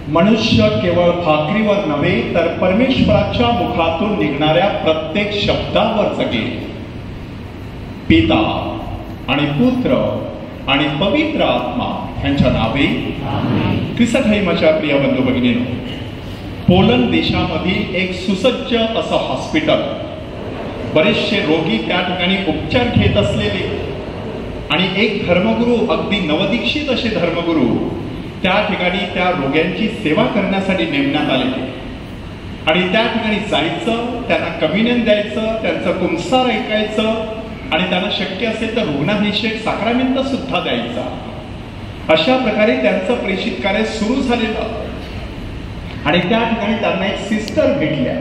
मनुष्य केवळ भाकरीवर नव्हे तर परमेश्वराच्या मुखातून निघणाऱ्या प्रत्येक शब्दावर जगेल. पिता आणि पुत्र आणि पवित्र आत्मा यांच्या नावे. ख्रिस्तधर्माच्या प्रिय बंधू भगिनींनो, पोलंड देशामधील एक सुसज्ज असं हॉस्पिटल, बरेचसे रोगी त्या ठिकाणी उपचार घेत असलेले आणि एक धर्मगुरू, अगदी नवदीक्षित असे धर्मगुरू त्या ठिकाणी त्या रोग्यांची सेवा करण्यासाठी नेमण्यात आले आणि त्या ठिकाणी जायचं, त्यांना कम्युनियन द्यायचं, त्यांचं कुंसार ऐकायचं आणि त्यांना शक्य असेल तर रुग्णाभिषेक साक्रामेंट सुद्धा द्यायचा. अशा प्रकारे त्यांचं प्रेषित कार्य सुरू झालेलं. आणि त्या ठिकाणी त्यांना एक सिस्टर भेटल्या.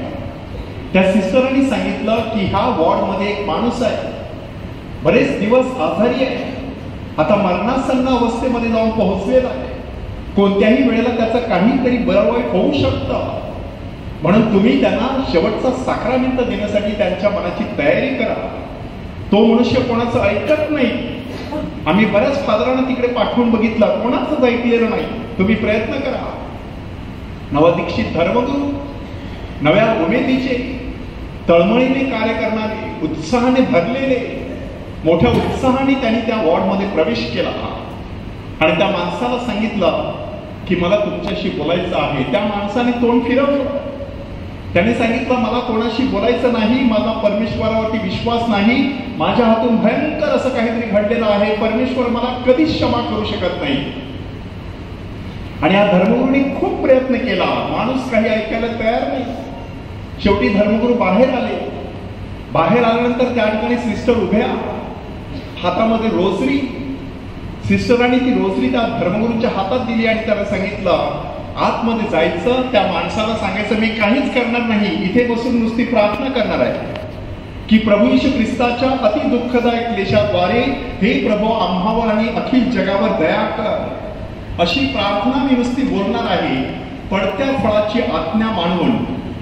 त्या सिस्टरांनी सांगितलं की ह्या वॉर्डमध्ये एक माणूस आहे, बरेच दिवस आजारी आहे, आता मरणासन्न अवस्थेमध्ये जाऊन पोहोचलेला आहे, कोणत्याही वेळेला त्याचं काहीतरी बरं वाईट होऊ शकतं, म्हणून तुम्ही त्यांना शेवटचा साक्रामेंट देण्यासाठी त्यांच्या मनाची तयारी करा. तो मनुष्य कोणाचं ऐकत नाही. आम्ही बऱ्याच फादरांना तिकडे पाठवून बघितलं, कोणाचंच ऐकलेलं नाही. तुम्ही प्रयत्न करा. नवदीक्षित धर्मगुरू, नव्या उमेदीचे, तळमळीने कार्य करणारे, उत्साहाने भरलेले, मोठ्या उत्साहाने त्यांनी त्या वॉर्डमध्ये प्रवेश केला आणि त्या माणसाला सांगितलं की मला तुमच्याशी बोलायचं आहे. त्या माणसाने तोंड फिरवलं. त्याने सांगितलं, मला कोणाशी बोलायचं नाही, माझा परमेश्वरावरती विश्वास नाही, माझ्या हातून भयंकर असं काहीतरी घडलेलं आहे, परमेश्वर मला कधीच क्षमा करू शकत नाही. आणि या धर्मगुरूंनी खूप प्रयत्न केला, माणूस काही ऐकायला तयार नाही. शेवटी धर्मगुरू बाहेर आले. बाहेर आल्यानंतर त्या ठिकाणी सिस्टर उभ्या, हातामध्ये रोजरी. सिस्टरांनी ती रोजरी त्या धर्मगुरूंच्या हातात दिली आणि त्याला सांगितलं आतमध्ये जायचं, त्या माणसाला सांगायचं मी काहीच करणार नाही, इथे बसून नुसती प्रार्थना करणार आहे की प्रभू येशू ख्रिस्ताच्या अति दुःखदायक क्लेशाद्वारे हे प्रभू आम्हावर आणि अखिल जगावर दया कर, अशी प्रार्थना मी नुसती बोलणार आहे. पडत्या फळाची आज्ञा मानून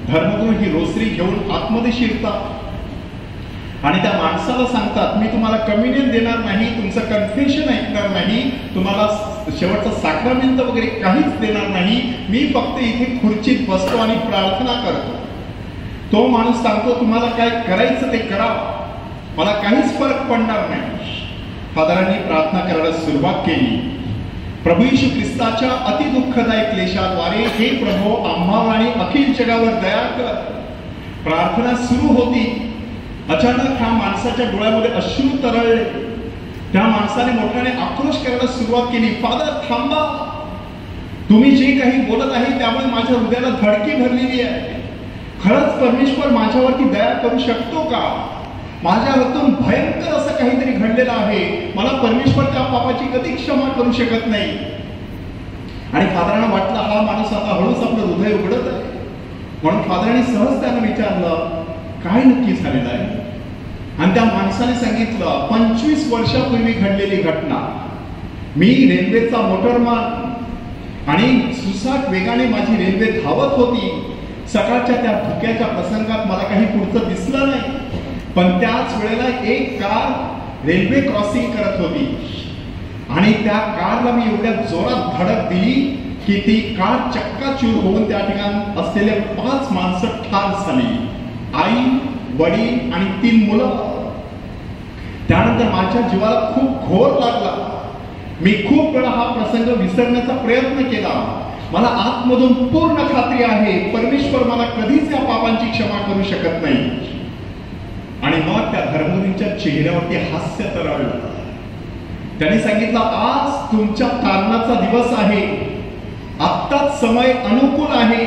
धर्मगुरू ही रोजरी घेऊन आतमध्ये शिरतात आणि त्या माणसाला सांगतात मी तुम्हाला कम्युनियन देणार नाही, तुमचं कन्फेशन ऐकणार नाही, तुम्हाला शेवटचं साक्रामेंट वगैरे काहीच देणार नाही, मी फक्त इथे खुर्चीत बसतो आणि प्रार्थना करतो. तो माणूस सांगतो तुम्हाला काय करायचं ते करा, मला काहीच फरक पडणार नाही. फादरांनी प्रार्थना करायला सुरुवात केली. प्रभू येशू ख्रिस्ताच्या अति दुःखदायक क्लेशाद्वारे हे प्रभू आम्हावर आणि अखिल जगावर दया कर. प्रार्थना सुरू होती. अचानक ह्या माणसाच्या डोळ्यामध्ये अश्रू तरळले. त्या माणसाने मोठ्याने आक्रोश करायला सुरुवात केली, फादर थांबा, तुम्ही जे काही बोलत आहे त्यामुळे माझ्या हृदयाला धडकी भरलेली आहे. खरंच परमेश्वर माझ्यावरती दया करू शकतो का? माझ्या हातून भयंकर असं काहीतरी घडलेलं आहे, मला परमेश्वर त्या पापाची कधी क्षमा करू शकत नाही. आणि फादरांना वाटलं हा माणूस आता हळूच आपलं हृदय उघडत आहे, म्हणून फादरांनी सहज त्यांना विचारलं काय नक्की झालेलं आहे. आणि त्या माणसाने सांगितलं 25 वर्षापूर्वी घडलेली घटना. मी रेल्वेचा मोटरमॅन आणि सुसाट वेगाने माझी रेल्वे धावत होती. सकाळच्या त्या धुक्याच्या प्रसंगात मला काही पुढचं दिसलं नाही, पण त्याच वेळेला एक कार रेल्वे क्रॉसिंग करत होती आणि त्या कारला मी एवढ्या जोरात धडक दिली की ती कार चक्काचूर होऊन त्या ठिकाणी असलेले 5 माणसं ठार झाली, आई, वडील आणि 3 मुलं. त्यानंतर माझ्या जीवाला खूप घोर लागला. मी खूप वेळा हा प्रसंग विसरण्याचा प्रयत्न केला. मला आतमधून पूर्ण खात्री आहे परमेश्वर मला कधीच या पापांची क्षमा करू शकत नाही. आणि मग त्या धर्मगुरूंच्या चेहऱ्यावरती हास्य तरळलं. त्यांनी सांगितलं आज तुमच्या तारणाचा दिवस आहे, आत्ताच समय अनुकूल आहे.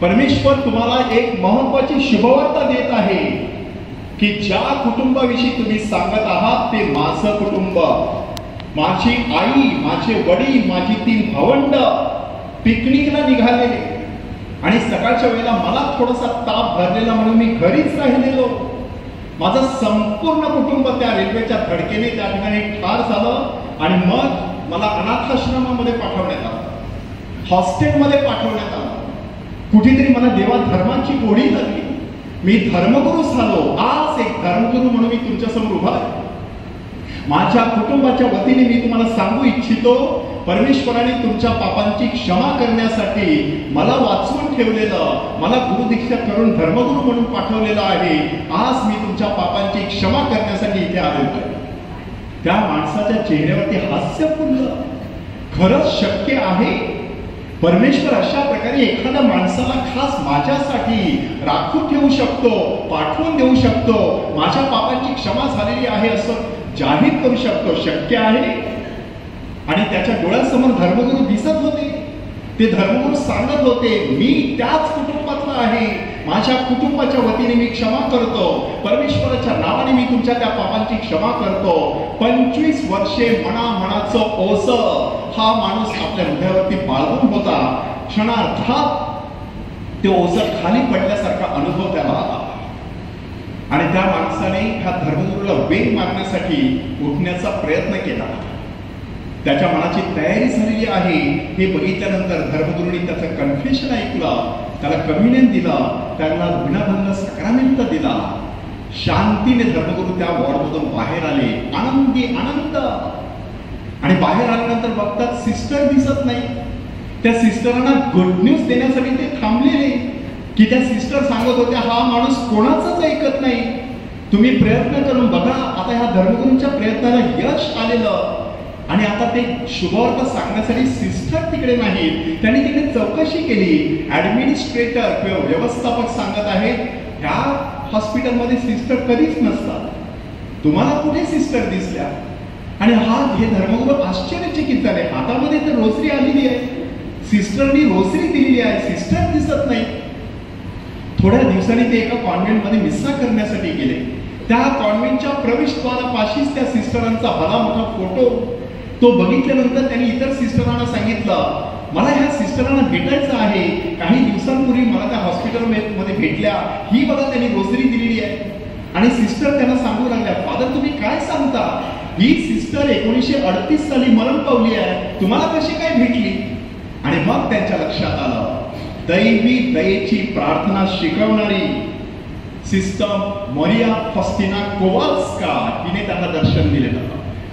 परमेश्वर तुम्हाला एक महत्वाची शुभवार्ता देत आहे की ज्या कुटुंबाविषयी तुम्ही सांगत आहात ते माझं कुटुंब, माझी आई, माझे वडील, माझी 3 भावंड पिकनिकला निघालेले आणि सकाळच्या वेळेला मला थोडासा ताप भरलेला म्हणून मी घरीच राहिलेलो. माझं संपूर्ण कुटुंब त्या रेल्वेच्या धडकेने त्या ठिकाणी ठार झालं आणि मग मला अनाथाश्रमामध्ये पाठवण्यात आलं, हॉस्टेलमध्ये पाठवण्यात आलं. कुठेतरी मला देवा धर्माची गोडी लागली. मी धर्मगुरू झालो. आज एक धर्मगुरू म्हणून मी तुमच्या समोर उभा आहे. माझ्या कुटुंबाच्या वतीने मी तुम्हाला सांगू इच्छितो परमेश्वराने तुमच्या पापांची क्षमा करण्यासाठी मला वाचवून ठेवलेलं, मला गुरुदीक्षा करून धर्मगुरू म्हणून पाठवलेलं आहे. आज मी तुमच्या पापांची क्षमा करण्यासाठी इथे आलेलो आहे. त्या माणसाच्या चेहऱ्यावरती हास्य फुललं. खरंच शक्य आहे. परमेश्वर अशा प्रकारे एखाद्या माणसाला खास माझ्यासाठी राखून ठेवू शकतो, पाठवून देऊ शकतो, माझ्या पापांची क्षमा झालेली आहे असं जाहीर करू शकतो. शक्य आहे. आणि त्याच्या डोळ्यासमोर धर्मगुरू दिसत होते. ते धर्मगुरू सांगत होते, मी त्याच कुटुंबातला आहे, माझ्या कुटुंबाच्या वतीने मी क्षमा करतो, परमेश्वराच्या नावाने मी तुमच्या त्या पापांची क्षमा करतो. 25 वर्षे मनाचं ओझ हा माणूस आपल्या हृदयावरती बाळगून होता. क्षणार्धात ते ओझ खाली पडल्यासारखा अनुभव त्याला आला. आणि त्या माणसाने ह्या धर्मगुरूला वेग मारण्यासाठी उठण्याचा प्रयत्न केला. त्याच्या मनाची तयारी झालेली आहे हे बघितल्यानंतर धर्मगुरूंनी त्याचं कन्फेशन ऐकलं, त्याला कम्युनियन दिला, त्यांना गुन्हाभंग साक्रामेंट दिला. शांतीने धर्मगुरू त्या वॉर्डमधून बाहेर आले, आनंदी आनंद. आणि बाहेर आल्यानंतर बघतात सिस्टर दिसत नाही. त्या सिस्टरांना गुड न्यूज देण्यासाठी ते थांबलेले, की त्या सिस्टर सांगत होत्या, हा माणूस कोणाचंच ऐकत नाही, तुम्ही प्रयत्न करून बघा. आता ह्या धर्मगुरूंच्या प्रयत्नाला यश आलेलं. आणि आता ते शुभवार्ता सांगण्यासाठी सिस्टर तिकडे नाहीत. त्यांनी तिकडे चौकशी केली. ऍडमिनिस्ट्रेटर किंवा व्यवस्थापक सांगत आहेत, ह्या हॉस्पिटलमध्ये सिस्टर कधीच नसतात, तुम्हाला कुठे सिस्टर दिसल्या? आणि हे धर्मगुरू आश्चर्यचकित झाले. हातामध्ये तर रोसरी आलेली आहे, सिस्टरनी रोसरी दिलेली आहे, सिस्टर दिसत नाही. थोड्या दिवसांनी ते एका कॉन्व्हेंटमध्ये मिस्सा करण्यासाठी गेले. त्या कॉन्व्हेंटच्या प्रवेशद्वारापाशीच त्या सिस्टरांचा भला मोठा फोटो तो बघितल्यानंतर त्यांनी इतर सिस्टरांना सांगितलं, मला ह्या सिस्टरांना भेटायचं आहे. काही दिवसांपूर्वी मला त्या हॉस्पिटलमध्ये भेटल्या, ही बघा त्यांनी रोसरी दिलेली आहे. आणि सिस्टर त्यांना सांगू लागल्या, फादर तुम्ही काय सांगता, ही सिस्टर 1938 साली मरण पावली आहे, तुम्हाला कशी काय भेटली? आणि मग त्यांच्या लक्षात आलं, दैवी दयेची प्रार्थना शिकवणारी सिस्टर मरिया फॉस्टिना कोवाल्स्का हिने त्यांना दर्शन दिलेलं,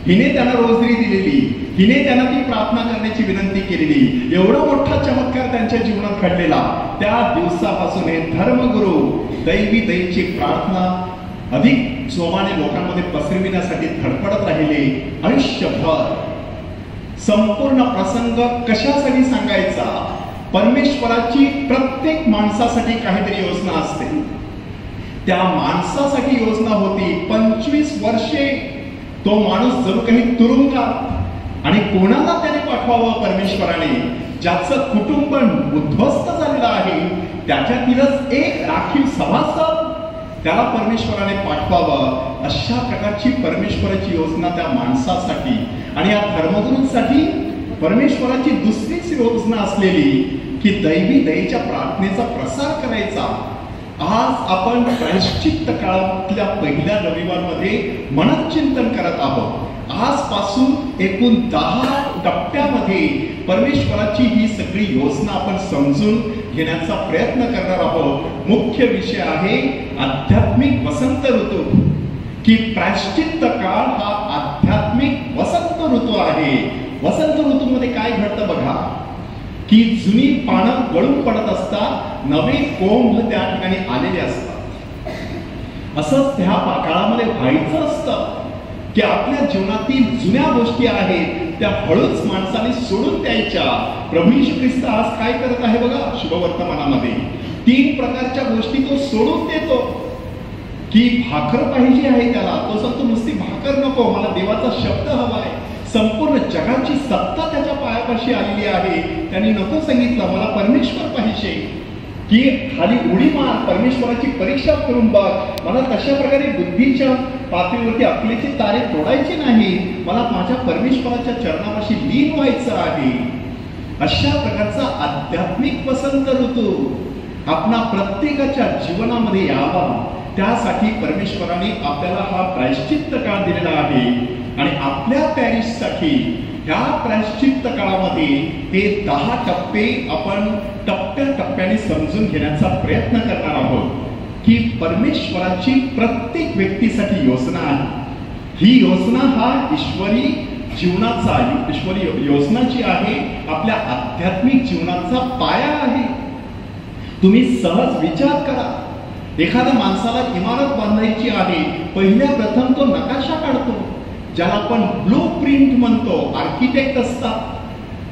हिने त्यांना रोजरी दिलेली, हिने त्यांना ती प्रार्थना करण्याची विनंती केलेली. एवढा मोठा चमत्कार त्यांच्या जीवनात घडलेला. त्या दिवसापासून हे धर्मगुरू दैवी दयेची प्रार्थना अधिक जोमाने लोकांमध्ये पसरविण्यासाठी धडपडत राहिले. आयुष्यभर संपूर्ण प्रसंग कशासाठी सांगायचा? परमेश्वराची प्रत्येक माणसासाठी काहीतरी योजना असते. त्या माणसासाठी योजना होती. 25 वर्षे तो माणूस जणू काही तुरुंगात. आणि कोणाला त्याने पाठवावं परमेश्वराने? ज्याचं कुटुंब उद्ध्वस्त झालेलं आहे, त्याच्यातीलच एक राखीव सभासद त्याला परमेश्वराने पाठवावं. अशा प्रकारची परमेश्वराची योजना त्या माणसासाठी. आणि या धर्मगुरूंसाठी परमेश्वराची दुसरीच योजना असलेली की दैवी दयेच्या प्रार्थनेचा प्रसार करायचा. आज आपण प्रायश्चित्त काळातल्या पहिल्या रविवारमध्ये मनचिंतन करत आहोत. आजपासून एकूण 10 टप्प्यामध्ये परमेश्वराची ही सगळी योजना आपण समजून घेण्याचा प्रयत्न करणार आहोत. मुख्य विषय आहे आध्यात्मिक वसंत ऋतू, की प्रायश्चित्त काळ हा आध्यात्मिक वसंत ऋतू आहे. वसंत ऋतूमध्ये काय घडतं बघा, की जुनी पानं गळून पडत असतात, नवे कोंब त्या ठिकाणी आलेले असतात. असं त्या काळामध्ये व्हायचं असतं की आपल्या जीवनातील जुन्या गोष्टी आहेत त्या हळूच माणसाने सोडून द्यायच्या. प्रभू येशू ख्रिस्त आज काय करत आहे बघा, शुभवर्तमानामध्ये 3 प्रकारच्या गोष्टी तो सोडून देतो. की भाकर पाहिजे आहे त्याला, तो सांगतो नुसती भाकर नको, मला देवाचा शब्द हवा आहे. संपूर्ण जगाची सत्ता त्याच्या पायापाशी आलेली आहे. त्यांनी नको सांगितलं, मला परमेश्वर पाहिजे. की खाली उडी मार, परमेश्वराची परीक्षा करून बघ, मला तशा प्रकारे बुद्धीच्या पातळीवरती अकलेची तारे तोडायची नाही, मला माझ्या परमेश्वराच्या चरणापाशी लीन व्हायचं आहे. अशा प्रकारचा आध्यात्मिक वसंत ऋतू आपणा प्रत्येकाच्या जीवनामध्ये यावा, त्यासाठी परमेश्वराने आपल्याला हा प्रायश्चित्त काळ दिलेला आहे. आणि आपल्या पॅरिससाठी ह्या प्रायश्चित्त काळामध्ये हे 10 टप्पे आपण टप्प्याटप्प्याने समजून घेण्याचा प्रयत्न करणार आहोत. की परमेश्वराची प्रत्येक व्यक्तीसाठी योजना आहे. ही योजना हा ईश्वरी जीवनाचा ईश्वरी योजना जी आहे आपल्या आध्यात्मिक जीवनाचा पाया आहे. तुम्ही सहज विचार करा, एखाद्या माणसाला इमारत बांधायची आहे, पहिल्या प्रथम तो नकाशा काढतो, ज्याला आपण ब्लू प्रिंट म्हणतो. आर्किटेक्ट असतात,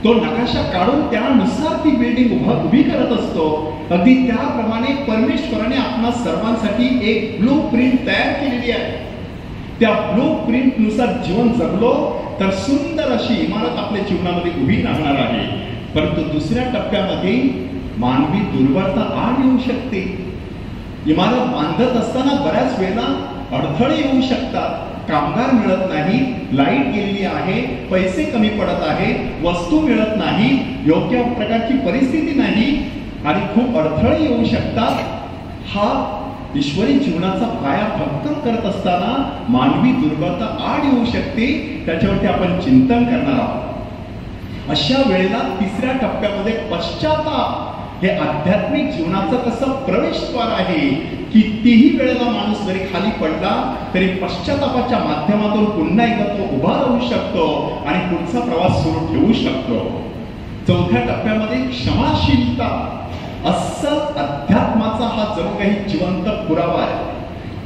तो नकाशा काढून त्यानुसार ती बिल्डिंग उभी करत असतो. अगदी त्याप्रमाणे परमेश्वराने आपणा सर्वांसाठी एक ब्लू प्रिंट तयार केलेली आहे. त्या ब्लू प्रिंट नुसार जीवन जगलो तर सुंदर अशी इमारत आपल्या जीवनामध्ये उभी राहणार आहे. परंतु दुसऱ्या टप्प्यामध्ये मानवी दुर्बलता आड येऊ शकते. इमारत बांधत असताना बऱ्याच वेळेला अडथळे येऊ शकतात. कामगार मिळत नाही, लाईट गेलेली आहे, पैसे कमी पडत आहे, वस्तू मिळत नाही, योग्य प्रकारची परिस्थिती नाही आणि खूप अडथळे येऊ शकतात. हा ईश्वरी जीवनाचा पाया भक्कम करत असताना मानवी दुर्बलता आड येऊ शकते. त्याच्यावरती आपण चिंतन करणार आहोत. अशा वेळेला तिसऱ्या टप्प्यामध्ये पश्चाताप हे आध्यात्मिक जीवनाचं कसं प्रवेशद्वार आहे. कितीही वेळेला माणूस जरी खाली पडला तरी पश्चातापाच्या माध्यमातून पुन्हा एकदा तो उभा राहू शकतो आणि पुढचा प्रवास सुरू ठेवू शकतो. चौथ्या टप्प्यामध्ये क्षमाशीलता, अस्सल अध्यात्माचा हा जणू काही जिवंत पुरावा आहे.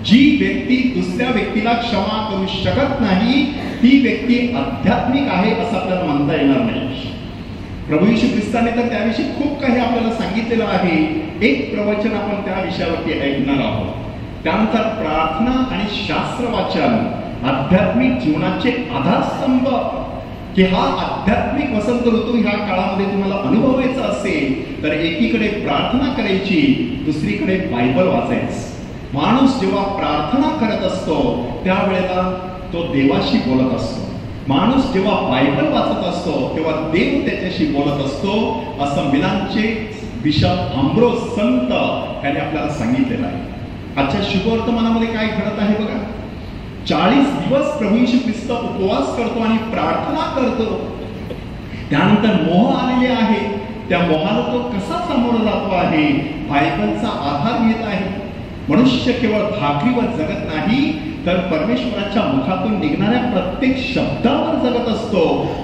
जी व्यक्ती दुसऱ्या व्यक्तीला क्षमा करू शकत नाही ती व्यक्ती आध्यात्मिक आहे असं आपल्याला म्हणता येणार नाही. प्रभू येशू ख्रिस्ताने तर त्याविषयी खूप काही आपल्याला सांगितलेलं आहे. एक प्रवचन आपण त्या विषयावरती ऐकणार आहोत. त्यानंतर प्रार्थना आणि शास्त्र वाचन आध्यात्मिक जीवनाचे आधारस्तंभ, की हा आध्यात्मिक वसंत ऋतू ह्या काळामध्ये तुम्हाला अनुभवायचा असेल तर एकीकडे प्रार्थना करायची, दुसरीकडे बायबल वाचायचं. माणूस जेव्हा प्रार्थना करत असतो त्यावेळेला तो देवाशी बोलत असतो. माणूस जेव्हा बायबल वाचत असतो तेव्हा देव त्याच्याशी बोलत असतो, असं मिलानचे बिशप आम्ब्रोस संत यांनी आपल्याला सांगितलेलं आहे. आजच्या शुभवर्तमानामध्ये काय घडत आहे बघा. 40 दिवस प्रभू येशू ख्रिस्त उपवास करतो आणि प्रार्थना करतो. त्यानंतर मोह आलेले आहे, त्या मोहाला तो कसा सामोरा जातो आहे, बायबलचा आधार घेत आहे. मनुष्य केवळ भाकरीवर जगत नाही तर परमेश्वराच्या मुखातून निघणाऱ्या प्रत्येक शब्दावर जगत असतो.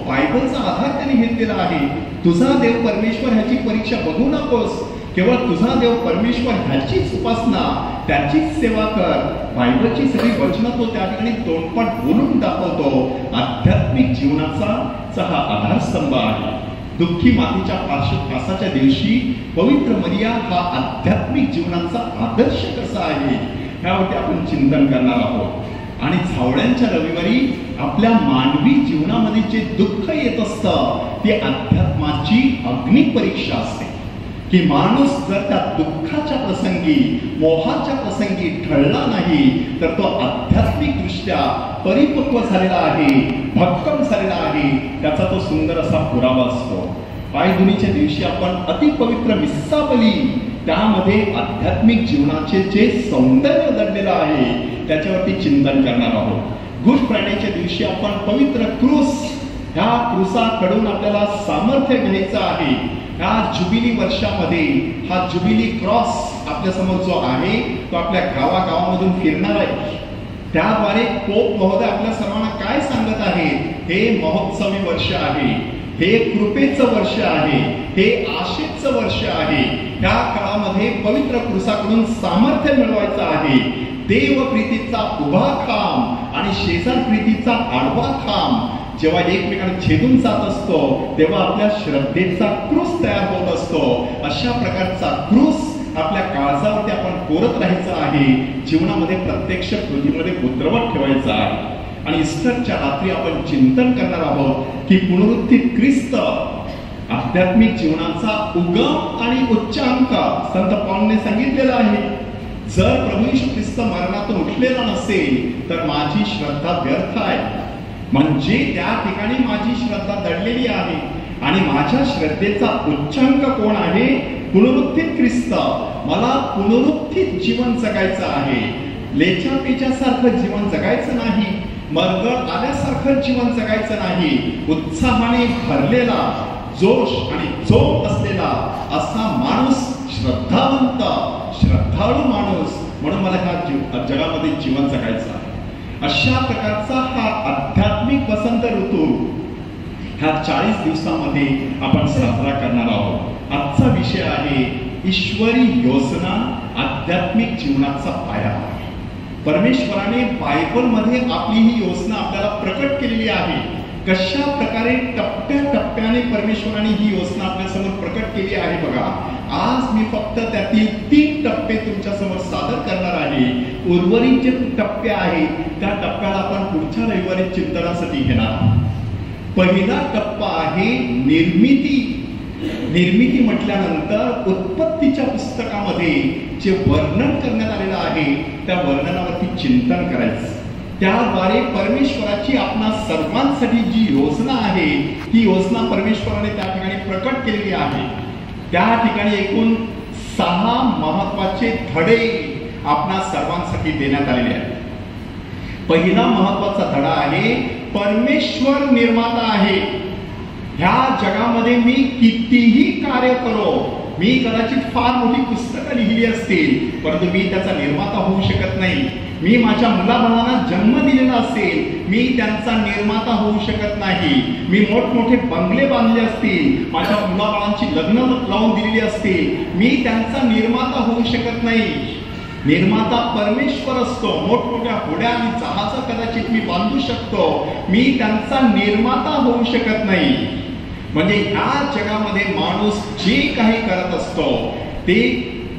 बायबलचा आधार त्याने घेतलेला आहे. तुझा देव परमेश्वर ह्याची परीक्षा बघू नकोस, केवळ तुझा देव परमेश्वर ह्याचीच उपासना, त्याचीच सेवा कर. बायबलची सगळी वचनं तो त्या ठिकाणी तोंडपाठ बोलून दाखवतो. आध्यात्मिक जीवनाचा हा आधारस्तंभ आहे. दुःखी मातीच्या पासाच्या दिवशी पवित्र मरिया हा आध्यात्मिक जीवनाचा आदर्श कसा आहे यावरती आपण चिंतन करणार आहोत. आणि झावळ्यांच्या रविवारी आपल्या मानवी जीवनामध्ये जे दुःख येत असतं ते अध्यात्माची अग्निपरीक्षा असते. की माणूस जर त्या दुःखाच्या प्रसंगी, मोहाच्या प्रसंगी ढळला नाही तर तो आध्यात्मिक दृष्ट्या परिपक्व झालेला आहे, भक्कम झालेला आहे. त्याचा तो सुंदर असा पुरावा असतो. पायधुनीच्या दिवशी आपण अतिपवित्र मिस्साबली, त्यामध्ये आध्यात्मिक जीवनाचे जे सौंदर्य दडलेलं आहे त्याच्यावरती चिंतन करणार आहोत. गुड फ्रायडेच्या दिवशी आपण पवित्र क्रूस, ह्या क्रूसाकडून आपल्याला सामर्थ्य घ्यायचं आहे. ह्या जुबिली वर्षामध्ये हा जुबिली क्रॉस आपल्या समोर जो आहे तो आपल्या गावागावामधून फिरणार आहे. त्याद्वारे पोप महोदय आपल्या सर्वांना काय सांगत आहे, हे महोत्सवी वर्ष आहे, हे कृपेचं वर्ष आहे, हे आशेचं वर्ष आहे. त्या काळामध्ये पवित्र क्रूसाकडून सामर्थ्य मिळवायचं आहे. देव प्रीतीचा उभा खांब आणि शेजार प्रीतीचा आडवा खांब जेव्हा एकमेकांना छेदून जात असतो तेव्हा आपल्या श्रद्धेचा क्रूस तयार होत असतो. अशा प्रकारचा क्रूस आपल्या काळजावरती आपण कोरत राहायचं आहे. जीवनामध्ये प्रत्यक्ष कृतीमध्ये उतरवत ठेवायचा आहे. आणि ईस्टरच्या रात्री आपण चिंतन करणार आहोत की पुनरुत्थित ख्रिस्त आध्यात्मिक जीवनाचा उगम आणि उच्चांक. संत पौलने सांगितलेलं आहे, जर प्रभू येशू ख्रिस्त मरणातून उठलेला नसेल तर माझी श्रद्धा व्यर्थ आहे. म्हणजे त्या ठिकाणी माझी श्रद्धा दडलेली आहे. आणि माझ्या श्रद्धेचा उच्चांक कोण आहे? पुनरुत्थित ख्रिस्त. मला पुनरुत्थित जीवन जगायचं आहे. लेच्या पेच्यासारखं जीवन जगायचं नाही, मरगळ आल्यासारखं जीवन जगायचं नाही. उत्साहाने भरलेला, जोश आणि जोम असलेला असा माणूस, श्रद्धावंत, श्रद्धाळू माणूस म्हणून मला ह्या जगामध्ये जीवन जगायचं आहे. अशा प्रकारचा हा आध्यात्मिक वसंत ऋतू ह्या 40 दिवसामध्ये आपण साजरा करणार आहोत. आजचा विषय आहे ईश्वरी योजना आध्यात्मिक जीवनाचा पाया. परमेश्वराने बायबलमध्ये आपली ही योजना आपल्याला प्रकट केलेली आहे. कशा प्रकारे टप्प्याटप्प्याने परमेश्वराने ही योजना आपल्यासमोर प्रकट केली आहे बघा. आज मी फक्त त्यातील 3 टप्पे तुमच्या समोर सादर करणार आहे. उर्वरित जे टप्पे आहेत त्या टप्प्याला आपण पुढच्या रविवारी चिंतनासाठी घेणार. पहिला टप्पा आहे निर्मिती. निर्मिती म्हटल्यानंतर उत्पत्तीच्या पुस्तकामध्ये जे वर्णन करण्यात आलेलं आहे त्या वर्णनावरती चिंतन करायचं. त्याद्वारे परमेश्वराची आपणा सर्वांसाठी जी योजना आहे ती योजना परमेश्वराने त्या ठिकाणी प्रकट केलेली आहे. त्या ठिकाणी एकूण 6 महत्वाचे धडे आपणा सर्वांसाठी देण्यात आलेले आहेत. पहिला महत्वाचा धडा आहे परमेश्वर निर्माता आहे. ह्या जगामध्ये मी कितीही कार्य करो, मी कदाचित फार मोठी पुस्तकं लिहिली असतील, परंतु मी त्याचा निर्माता होऊ शकत नाही. मी माझ्या मुलाबाळांना जन्म दिलेला असेल, मी त्यांचा निर्माता होऊ शकत नाही. मी मोठमोठे बंगले बांधले असतील, माझ्या मुलाबाळांची लग्न लावून दिलेली असतील, मी त्यांचा निर्माता होऊ शकत नाही. निर्माता परमेश्वर असतो. मोठमोठ्या होड्या आणि जहाज कदाचित मी बांधू शकतो, मी त्यांचा निर्माता होऊ शकत नाही. म्हणजे ह्या जगामध्ये माणूस जे काही करत असतो ते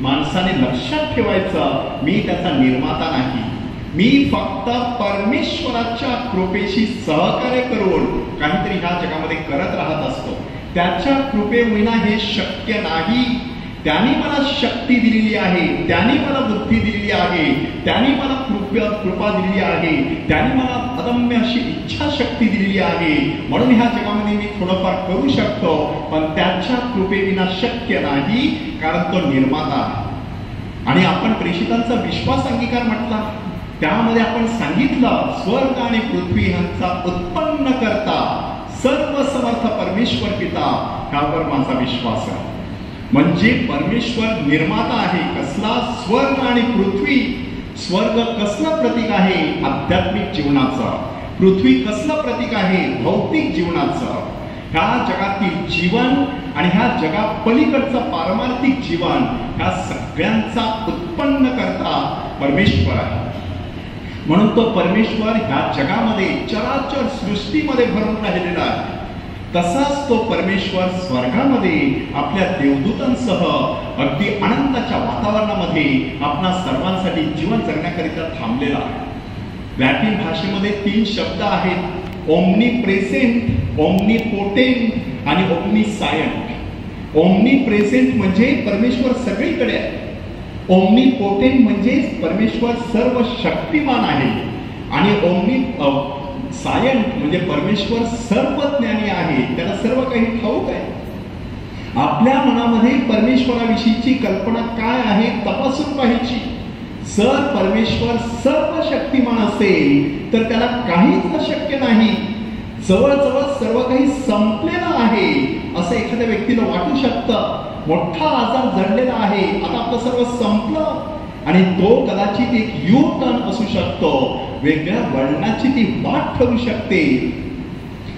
माणसाने लक्षात ठेवायचं, मी त्याचा निर्माता नाही. मी फक्त परमेश्वराच्या कृपेशी सहकार्य करून काहीतरी ह्या जगामध्ये करत राहत असतो. त्याच्या कृपेविना हे शक्य नाही. त्याने मला शक्ती दिलेली आहे, त्याने मला बुद्धी दिलेली आहे, त्याने मला कृपा दिलेली आहे, त्याने मला अदम्य अशी इच्छाशक्ती दिलेली आहे. म्हणून ह्या जगामध्ये मी थोडंफार करू शकतो, पण त्याच्या कृपेविना शक्य नाही, कारण तो निर्माता आहे. आणि आपण प्रेषितांचा विश्वास अंगीकार म्हटला, त्यामध्ये आपण सांगितलं स्वर्ग आणि पृथ्वी यांचा उत्पन्न करता सर्व समर्थ परमेश्वर पिता ह्यावर माझा विश्वास आहे. म्हणजे परमेश्वर निर्माता आहे. कसला? स्वर्ग आणि पृथ्वी. स्वर्ग कसलं प्रतीक आहे? आध्यात्मिक जीवनाचं. पृथ्वी कसलं प्रतीक आहे? भौतिक जीवनाचं. ह्या जगातील जीवन आणि ह्या जगा पलीकडचं पारमार्थिक जीवन ह्या सगळ्यांचा उत्पन्न करता परमेश्वर आहे. म्हणून तो परमेश्वर ह्या जगामध्ये चराचर सृष्टीमध्ये भरून राहिलेला आहे. तसाच तो परमेश्वर स्वर्गामध्ये आपल्या देवदूतांसह अगदी आनंदाच्या वातावरणामध्ये आपणा सर्वांसाठी जीवन जगण्याकरिता थांबलेला आहे. लॅटिन भाषेमध्ये 3 शब्द आहेत: ओमनी प्रेझेंट, ओमनी पोटेंट आणि ओमनी सायंट. ओमनी प्रेझेंट म्हणजे परमेश्वर सगळीकडे आहे. ओमनी पोटेंट म्हणजे परमेश्वर सर्व शक्तिमान आहे. आणि ओमनी सायंट म्हणजे परमेश्वर सर्वज्ञानी आहे, त्याला सर्व काही ठाऊक आहे. आपल्या मनामध्ये परमेश्वराविषयीची कल्पना काय आहे तपासून पाहायची. जर परमेश्वर सर्व शक्तिमान असेल तर त्याला काहीच अशक्य नाही. जवळजवळ सर्व काही संपलेलं आहे असं एखाद्या व्यक्तीला वाटू शकतं. मोठा आजार जडलेला आहे, आता आपलं सर्व संपलं, आणि तो कदाचित एक यू-टर्न असू शकतो, वेगळ्या वळणाची ती वाट ठरू शकते.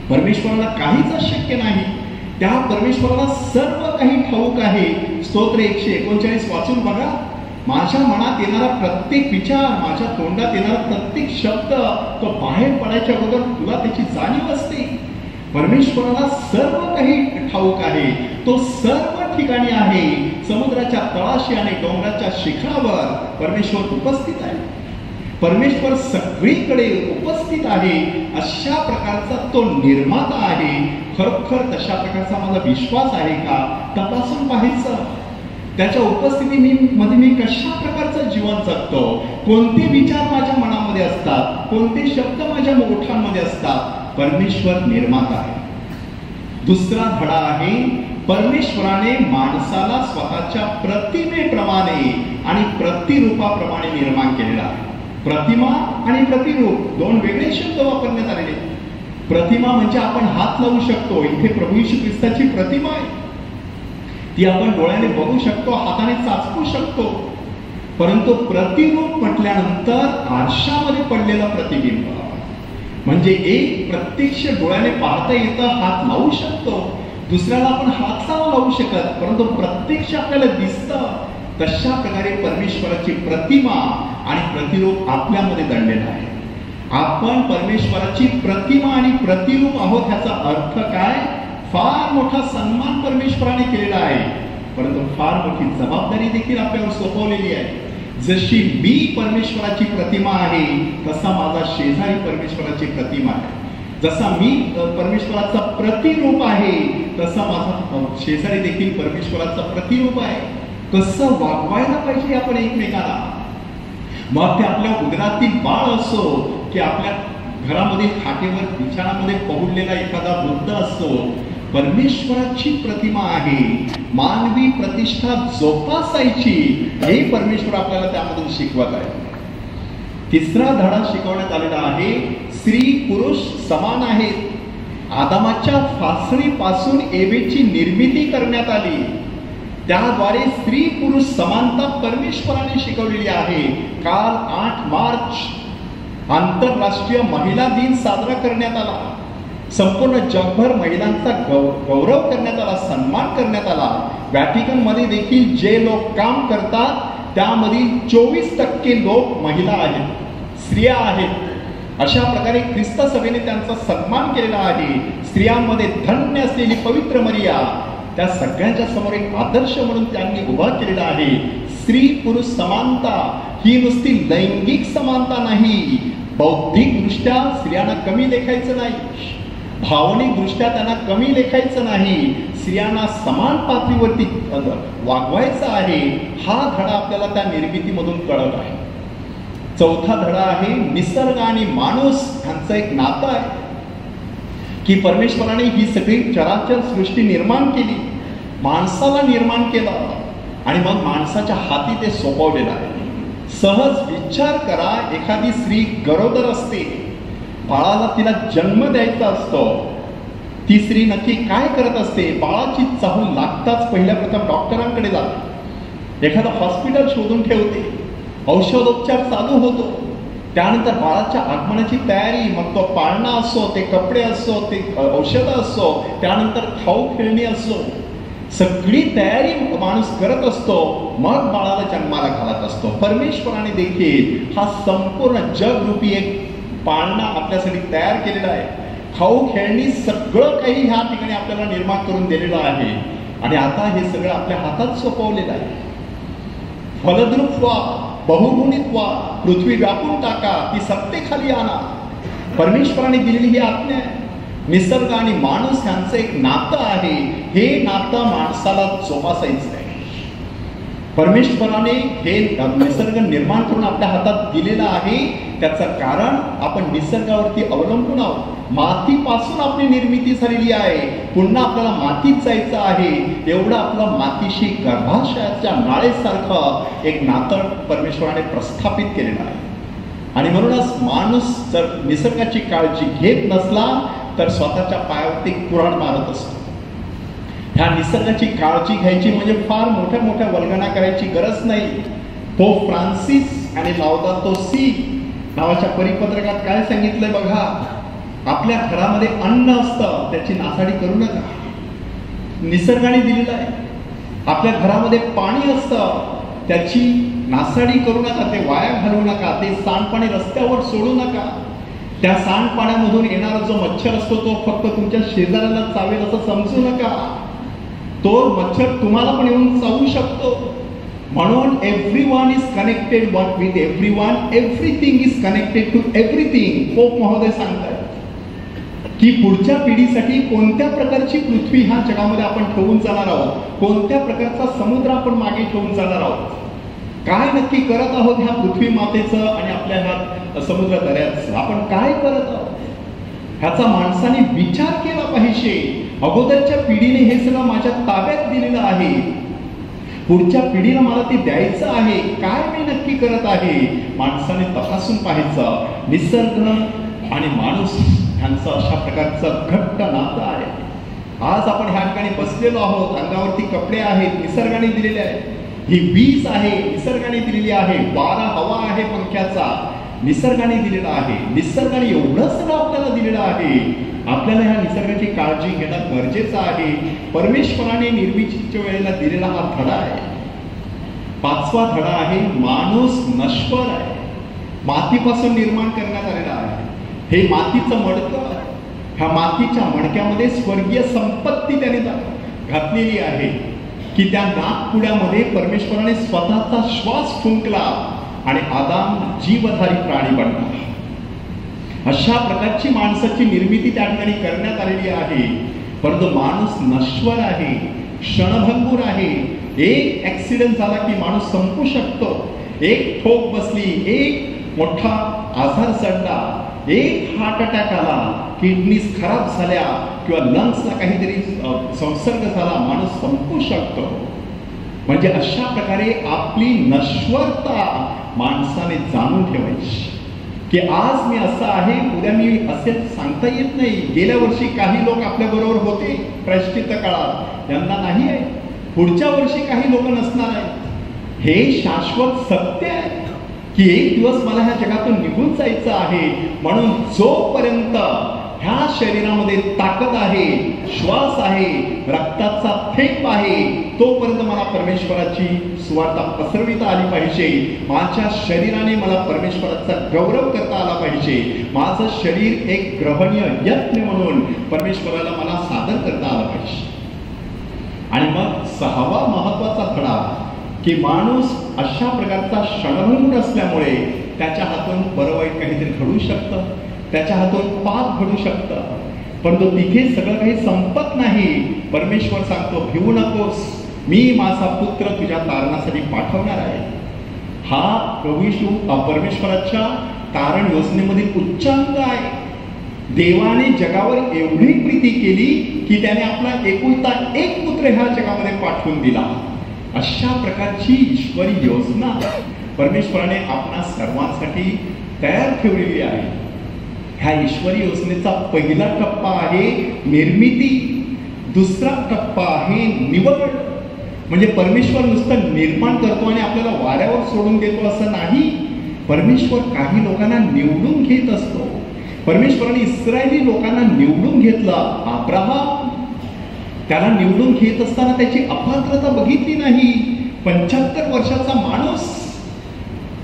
परमेश्वराला काहीच अशक्य नाही. त्या परमेश्वराला सर्व काही ठाऊक आहे. स्तोत्र 139 वाचून बघा. माझ्या मनात येणारा प्रत्येक विचार, माझ्या तोंडात येणारा प्रत्येक शब्द तो बाहेर पडायच्या अगोदर तुला त्याची जाणीव असते. परमेश्वराला सर्व काही ठाऊक आहे. तो सर्व ठिकाणी आहे. समुद्राच्या तळाशी आणि डोंगराच्या शिखरावर परमेश्वर उपस्थित आहे. परमेश्वर सगळीकडे उपस्थित आहे. अशा प्रकारचा तो निर्माता आहे. खरोखर तशा प्रकारचा माझा विश्वास आहे का तपासून पाहायचं. त्याच्या उपस्थितीमध्ये मी कशा प्रकारचं जीवन जगतो, कोणते विचार माझ्या मनामध्ये असतात, कोणते शब्द माझ्या ओठांमध्ये असतात. परमेश्वर निर्माता आहे. दुसरा धडा आहे परमेश्वराने माणसाला स्वतःच्या प्रतिमेप्रमाणे आणि प्रतिरूपाप्रमाणे निर्माण केलेला आहे. प्रतिमा आणि प्रतिरूप 2 वेगळे शब्द वापरण्यात आलेले. प्रतिमा म्हणजे आपण हात लावू शकतो. इथे प्रभू येशू ख्रिस्ताची प्रतिमा आहे, ती आपण डोळ्याने बघू शकतो, हाताने चाचपू शकतो. परंतु प्रतिरूप म्हटल्यानंतर आरशामध्ये पडलेलं प्रतिबिंब, म्हणजे एक प्रत्यक्ष डोळ्याने पाहता येतं, हात लावू शकतो, दुसऱ्याला आपण हात लावू शकत, परंतु प्रत्यक्ष आपल्याला दिसतं. तशा प्रकारे परमेश्वराची प्रतिमा आणि प्रतिरूप आपल्यामध्ये दडलेला आहे. आपण परमेश्वराची प्रतिमा आणि प्रतिरूप आहोत. ह्याचा अर्थ काय? फार मोठा सन्मान परमेश्वराने केलेला आहे, परंतु फार मोठी जबाबदारी देखील आपल्यावर सोपवलेली आहे. जशी मी परमेश्वराची प्रतिमा आहे तसा माझा शेजारी परमेश्वराची प्रतिमा आहे. जसा मी परमेश्वराचा प्रतिरूप आहे तसा माझा शेजारी देखील परमेश्वराचा प्रतिरूप आहे. कसं वागवायला पाहिजे आपण एकमेकाला, मग ते आपल्या उदरातील बाळ असो की आपल्या घरामध्ये खाटेवर बिछाणामध्ये पहुडलेला एखादा वृद्ध असो, परमेश्वराची प्रतिमा आहे. मानवी प्रतिष्ठा जोपासायची हे परमेश्वर आपल्याला त्यामधून शिकवत आहे. तिसरा धडा शिकवण्यात आलेला आहे, स्त्री पुरुष समान आहेत. आदामाच्या फासणीपासून एवेची निर्मिती करण्यात आली, त्याद्वारे स्त्री पुरुष समानता परमेश्वराने शिकवलेली आहे. काल 8 मार्च आंतरराष्ट्रीय महिला दिन साजरा करण्यात आला. संपूर्ण जगभर महिलांचा गौरव करण्यात आला, सन्मान करण्यात आला. व्हॅटिकन मध्ये देखील जे लोक काम करतात त्यामधील 24% लोक महिला आहेत, स्त्रिया आहेत. अशा प्रकारे ख्रिस्त सभेने त्यांचा सन्मान केलेला आहे. स्त्रियांमध्ये धन्य असलेली पवित्र मरिया त्या सगळ्यांच्या समोर एक आदर्श म्हणून त्यांनी उभा केलेला आहे. स्त्री पुरुष समानता ही नुसती लैंगिक समानता नाही, बौद्धिक दृष्ट्या स्त्रियांना कमी लेखायचं नाही, भावनिक दृष्ट्या त्यांना कमी लेखायचं नाही, स्त्रियांना समान पातळीवरती वागवायचं आहे. हा धडा आपल्याला त्या निर्मितीमधून कळत आहे. चौथा धडा आहे, निसर्ग आणि माणूस यांचं एक नातं आहे की परमेश्वराने ही सगळी चराचर सृष्टी निर्माण केली, माणसाला निर्माण केलं आणि मग माणसाच्या हाती ते सोपवलेलं आहे. सहज विचार करा, एखादी स्त्री गरोदर असते, बाळाला तिला जन्म द्यायचा असतो, ती स्त्री नक्की काय करत असते? बाळाची चाहूल लागताच पहिल्या प्रथम डॉक्टरांकडे जाते, एखादं हॉस्पिटल शोधून ठेवते, औषधोपचार चालू होतो, त्यानंतर बाळाच्या आगमनाची तयारी, मग तो पाळणा असो, ते कपडे असो, ते औषधं असो, त्यानंतर खाऊ खेळणी असो, सगळी तयारी माणूस करत असतो, मग बाळाला जन्माला घालत असतो. परमेश्वराने देखील हा संपूर्ण जगरूपी एक पाळणा आपल्यासाठी तयार केलेला आहे. खाऊ खेळणी सगळं काही ह्या ठिकाणी आपल्याला निर्माण करून दिलेलं आहे आणि आता हे सगळं आपल्या हातात सोपवलेलं आहे. फलद्रूप व्हा, बहुगुणित व्हा, पृथ्वी व्यापून टाका, ती सत्तेखाली आणा. परमेश्वराने दिलेली ही आज्ञा आहे. निसर्ग आणि माणूस यांचं एक नातं आहे, हे नातं माणसाला जोपासायचं आहे. परमेश्वराने हे निसर्ग निर्माण करून आपल्या हातात दिलेला आहे. त्याचं कारण आपण निसर्गावरती अवलंबून आहोत. मातीपासून आपली निर्मिती झालेली आहे, पुन्हा आपल्याला मातीत जायचं आहे. एवढं आपलं मातीशी गर्भाशयाच्या नाळेसारखं एक नातं परमेश्वराने प्रस्थापित केलेलं आहे. आणि म्हणूनच माणूस जर निसर्गाची काळजी घेत नसला तर स्वतःच्या पायावरती कुऱ्हाड मारत असतो. ह्या निसर्गाची काळजी घ्यायची म्हणजे फार मोठ्या मोठ्या वल्गना करायची गरज नाही. पोप फ्रान्सिस आणि लाउदातो सी नावाच्या परिपत्रकात काय सांगितलंय बघा, आपल्या घरामध्ये अन्न असतं त्याची नासाडी करू नका, निसर्गाने दिलेलं आहे. आपल्या घरामध्ये पाणी असतं त्याची नासाडी करू नका, ते वाया घालवू नका, ते सांडपाणी रस्त्यावर सोडू नका. त्या सांडपाण्यामधून येणारा जो मच्छर असतो तो फक्त तुमच्या शेजाऱ्याला चावेल असं समजू नका, तो मच्छर तुम्हाला पण येऊन चावू शकतो. म्हणून everyone is connected with everyone, everything is connected to everything. Pope महोदय सांगतात की पुढच्या पिढीसाठी कोणत्या प्रकारची पृथ्वी ह्या जगामध्ये आपण ठेवून जाणार आहोत, कोणत्या प्रकारचा समुद्र आपण मागे ठेवून जाणार आहोत, काय नक्की करत आहोत ह्या पृथ्वी मातेचं आणि आपल्या ह्या समुद्र दऱ्याचं आपण काय करत आहोत, ह्याचा माणसाने विचार केला पाहिजे. अगोदरच्या पिढीने हे सगळं माझ्या ताब्यात दिलेलं आहे, पुढच्या पिढीला मला ते द्यायचं आहे, काय मी नक्की करत आहे, माणसाने तपासून पाहायचं. निसर्ग आणि माणूस यांचं अशा प्रकारचं घट्ट नातं आहे. आज आपण ह्या ठिकाणी बसलेलो आहोत, अंगावरती कपडे आहेत, निसर्गाने दिलेले आहेत. ही वीज आहे निसर्गाने दिलेली आहे, वारा हवा आहे पंख्याचा निसर्गाने दिलेला आहे. निसर्गाने एवढं सगळं आपल्याला दिलेलं आहे. आपल्याला ह्या निसर्गाची काळजी घेणं गरजेचं आहे. परमेश्वराने निर्मितीच्या वेळेला दिलेला हा धडा आहे. 5वा धडा आहे, माणूस नश्वर आहे, मातीपासून निर्माण करण्यात आलेला आहे. हे मातीचं मडकं, ह्या मातीच्या मडक्यामध्ये स्वर्गीय संपत्ती त्याने घातलेली आहे की त्या नागपुड्यामध्ये परमेश्वराने स्वतःचा श्वास फुंकला आणि आदाम जीवधारी प्राणी बनला. अशा प्रकारची माणसाची निर्मिती त्या ठिकाणी करण्यात आलेली आहे. परंतु माणूस नश्वर आहे, क्षणभंगूर आहे. एक ऍक्सिडेंट झाला की माणूस संपू शकतो. एक ठोक बसली, एक मोठा आजार चढला, एक हार्ट अटॅक आला, किडनीज खराब झाल्या किंवा लंग्सला काहीतरी संसर्ग झाला, माणूस संपू शकतो. म्हणजे अशा प्रकारे आपली नश्वरता माणसाने जाणून ठेवायची की आज मी असा आहे, उद्या मी असे सांगता येत नाही. गेल्या वर्षी काही लोक आपल्या बरोबर होते प्रायश्चित्त काळात, यांना नाही आहे. पुढच्या वर्षी काही लोक नसणार आहेत. हे शाश्वत सत्य आहे की एक दिवस मला ह्या जगातून निघून जायचं आहे. म्हणून जोपर्यंत ह्या शरीरामध्ये ताकद आहे, श्वास आहे, रक्ताचा थेंब आहे, तोपर्यंत मला परमेश्वराची सुवार्ता पसरविता आली पाहिजे. माझ्या शरीराने मला परमेश्वराचा गौरव करता आला पाहिजे. माझं शरीर एक ग्रहणीय यज्ञ म्हणून परमेश्वराला मला सादर करता आला पाहिजे. आणि मग 6वा महत्वाचा धडा की माणूस अशा प्रकारचा क्षणभंगूर असल्यामुळे त्याच्या हातून बरं वाईट काहीतरी घडू शकतं, त्याच्या हातून पाप घडू शकतं. परंतु तिथे सगळं काही संपत नाही. परमेश्वर सांगतो, भिवू नकोस, मी माझा पुत्र तुझ्या तारणासाठी पाठवणार आहे. हा प्रभू येशू परमेश्वराच्या तारण योजनेमधील उच्चांक आहे. देवाने जगावर एवढी प्रीती केली की त्याने आपला एकुलता एक पुत्र ह्या जगामध्ये पाठवून दिला. अशा प्रकारची ईश्वरी योजना परमेश्वराने आपणा सर्वांसाठी तयार ठेवलेली आहे. ह्या ईश्वरी योजनेचा पहिला टप्पा आहे निर्मिती, दुसरा टप्पा आहे निवड. म्हणजे परमेश्वर नुसतं निर्माण करतो आणि आपल्याला वाऱ्यावर सोडून देतो असं नाही. परमेश्वर काही लोकांना निवडून घेत असतो. परमेश्वराने इस्रायली लोकांना निवडून घेतलं. अब्राहम, त्याला निवडून घेत असताना त्याची अपात्रता बघितली नाही. 75 वर्षाचा माणूस,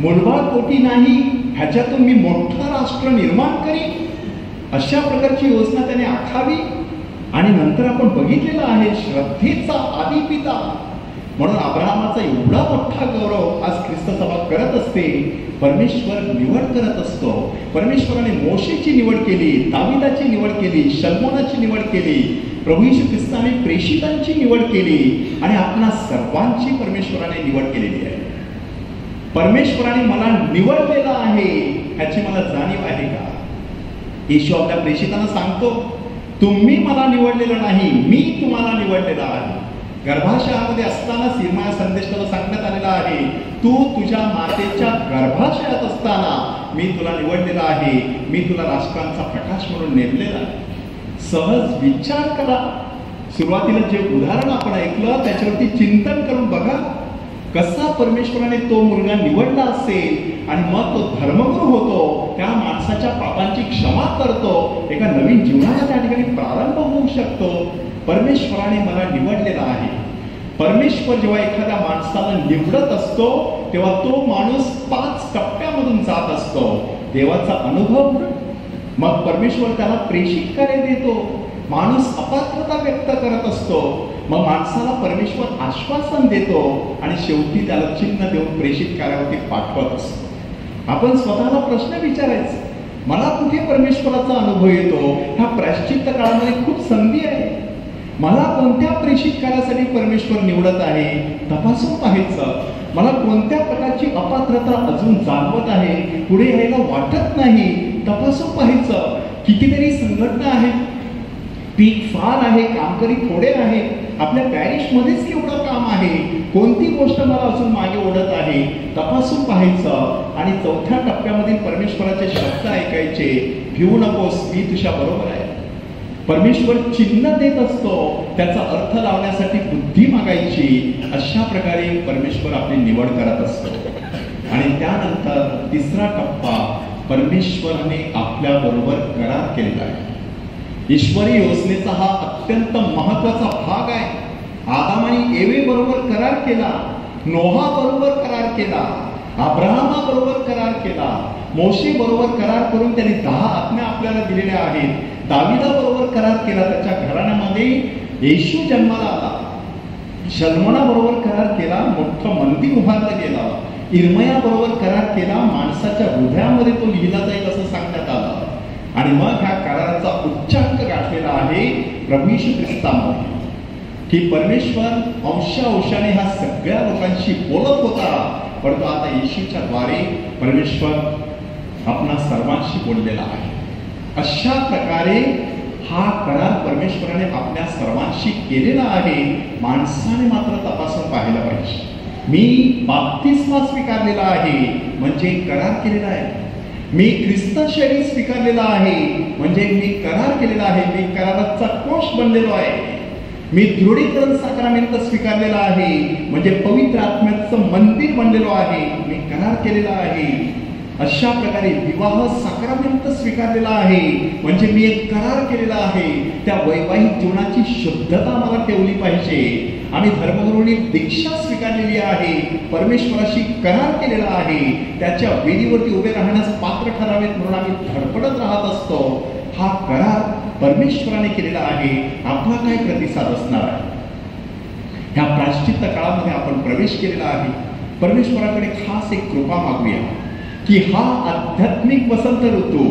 मुलबाळ पोटी नाही, ह्याच्यातून मी मोठं राष्ट्र निर्माण करीन, अशा प्रकारची योजना त्याने आखावी. आणि नंतर आपण बघितलेलं आहे श्रद्धेचा आदिपिता म्हणून अब्राहमाचा एवढा मोठा गौरव आज ख्रिस्त सभा करत असते. परमेश्वर निवड करत असतो. परमेश्वराने मोशेची निवड केली, दाविदाची निवड केली, शल्मोनाची निवड केली, प्रभू येशू ख्रिस्ताने प्रेषितांची निवड केली आणि आपणा सर्वांची परमेश्वराने निवड केलेली आहे. परमेश्वराने मला निवडलेलं आहे ह्याची मला जाणीव आहे का? येशू आपल्या प्रेषितांना सांगतो, तुम्ही मला निवडलेलं नाही, मी तुम्हाला निवडलेलं आहे. गर्भाशयामध्ये असताना सिरमाया संदेशाला सांगण्यात आलेला आहे, तू तुझ्या मातेच्या गर्भाशयात असताना मी तुला निवडलेला आहे, मी तुला राष्ट्रांचा प्रकाश म्हणून नेमलेला आहे. सहज विचार करा. सुरुवातीला जे उदाहरण आपण ऐकलं त्याच्यावरती चिंतन करून बघा, कसा परमेश्वराने तो मुलगा निवडला असेल आणि मग तो धर्मगुरू होतो, त्या माणसाच्या पापांची क्षमा करतो, एका नवीन जीवनाचा त्या ठिकाणी प्रारंभ होऊ शकतो. परमेश्वराने मला निवडलेला आहे. परमेश्वर जेव्हा एखाद्या माणसाला निवडत असतो तेव्हा तो माणूस 5 टप्प्यामधून जात असतो. देवाचा अनुभव, मग परमेश्वर त्याला प्रेषित कार्य देतो. माणूस अपात्रता व्यक्त करत असतो, मग माणसाला परमेश्वर आश्वासन देतो आणि शेवटी त्याला चिन्ह देऊन प्रेषित कार्यावरती पाठवत असतो. आपण स्वतःला प्रश्न विचारायचा, मला कुठे परमेश्वराचा अनुभव येतो? ह्या प्रायश्चित्त काळामध्ये खूप संधी आहे. मला कोणत्या प्रेषित कार्यासाठी परमेश्वर निवडत आहे तपासून पाहायचं. मला कोणत्या प्रकारची अपात्रता अजून जाणवत आहे, पुढे यायला वाटत नाही, तपासून पाहायचं. कितीतरी संघटना आहेत, पीक फार आहे, कामकरी थोडे आहे, आपल्या पॅरिशमध्येच केवढं काम आहे, कोणती गोष्ट मला अजून मागे ओढत आहे, तपासून पाहायचं. आणि 4थ्या टप्प्यामधील परमेश्वराचे शब्द ऐकायचे, भिवू नकोस, मी तुझ्या बरोबर आहे. परमेश्वर चिन्ह देत असतो, त्याचा अर्थ लावण्यासाठी बुद्धी मागायची. अशा प्रकारे परमेश्वर आपली निवड करत असतो. आणि त्यानंतर तिसरा टप्पा, परमेश्वराने आपल्या बरोबर करार केलेला आहे. ईश्वरी योजनेचा हा अत्यंत महत्वाचा भाग आहे. आदामाने एवे बरोबर करार केला, नोहा बरोबर करार केला, अब्राहमा बरोबर करार केला, मोशे बरोबर करार करून त्यांनी 10 आज्ञा आपल्याला दिलेल्या आहेत. दाविदा बरोबर करार केला, त्याच्या घराण्यामध्ये येशू जन्माला आला. शल्मोना बरोबर करार केला, मोठं मंदिर उभारलं गेलं. इर्मया बरोबर करार केला, माणसाच्या हृदयामध्ये तो लिहिला जाईल असं सांगण्यात आलं. आणि मग ह्या कराराचा उच्चांक गाठलेला आहे प्रभू येशू ख्रिस्तामध्ये, की परमेश्वर अंशाने ह्या सगळ्या लोकांशी बोलत होता, परंतु आता येशूच्या द्वारे परमेश्वर आपणा सर्वांशी बोललेला आहे. अशा प्रकारे हा करार परमेश्वराने आपल्या सर्वांशी केलेला आहे. माणसाने मात्र तपासून पाहायला पाहिजे. मी बाप्तिस्मा स्वीकारलेला आहे म्हणजे करार केलेला आहे. मी ख्रिस्त शरीर स्वीकारलेला आहे म्हणजे मी करार केलेला आहे. मी कराराचा कोश बनलेलो आहे. मी दृढीकरण साक्रामेंट स्वीकारलेला आहे म्हणजे पवित्र आत्म्याचं मंदिर बनलेलो आहे. मी करार केलेला आहे. अशा प्रकारे विवाह साक्रामेंट स्वीकारलेला आहे म्हणजे मी एक करार केलेला आहे. त्या वैवाहिक जीवनाची शुद्धता मला ठेवली पाहिजे. आम्ही धर्मगुरूंनी दीक्षा स्वीकारलेली आहे, परमेश्वराशी करार केलेला आहे. त्याच्या वेदीवरती उभे राहण्यास पात्र ठरावेत म्हणून आम्ही धडपडत राहत असतो. हा करार परमेश्वराने केलेला आहे. आपला काय प्रतिसाद असणार आहे? ह्या प्रायश्चित्त काळामध्ये आपण प्रवेश केलेला आहे. परमेश्वराकडे खास एक कृपा मागूया की हा आध्यात्मिक वसंत ऋतू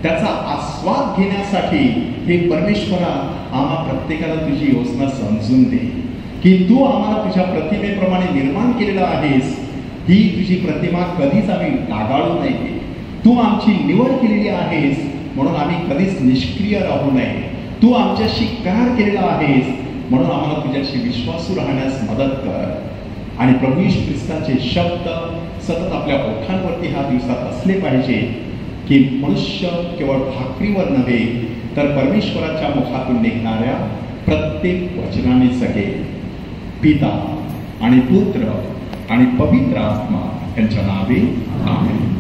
त्याचा आस्वाद घेण्यासाठी हे परमेश्वरा आम्हा प्रत्येकाला तुझी योजना समजून दे, की तू आम्हाला तुझ्या प्रतिमेप्रमाणे निर्माण केलेला आहेस. ही तुझी प्रतिमा कधीच आम्ही डागाळू नये. तू आमची निवड केलेली आहेस म्हणून आम्ही कधीच निष्क्रिय राहू नये. तू आमच्याशी करार केलेला आहेस म्हणून आम्हाला तुझ्याशी विश्वासू राहण्यास मदत कर. आणि प्रभू येशू ख्रिस्ताचे शब्द सतत आपल्या ओठांवरती ह्या दिवसात असले पाहिजे की मनुष्य केवळ भाकरीवर नव्हे तर परमेश्वराच्या मुखातून निघणाऱ्या प्रत्येक वचनाने जगेल. पिता आणि पुत्र आणि पवित्र आत्मा यांच्या नावे आमेन.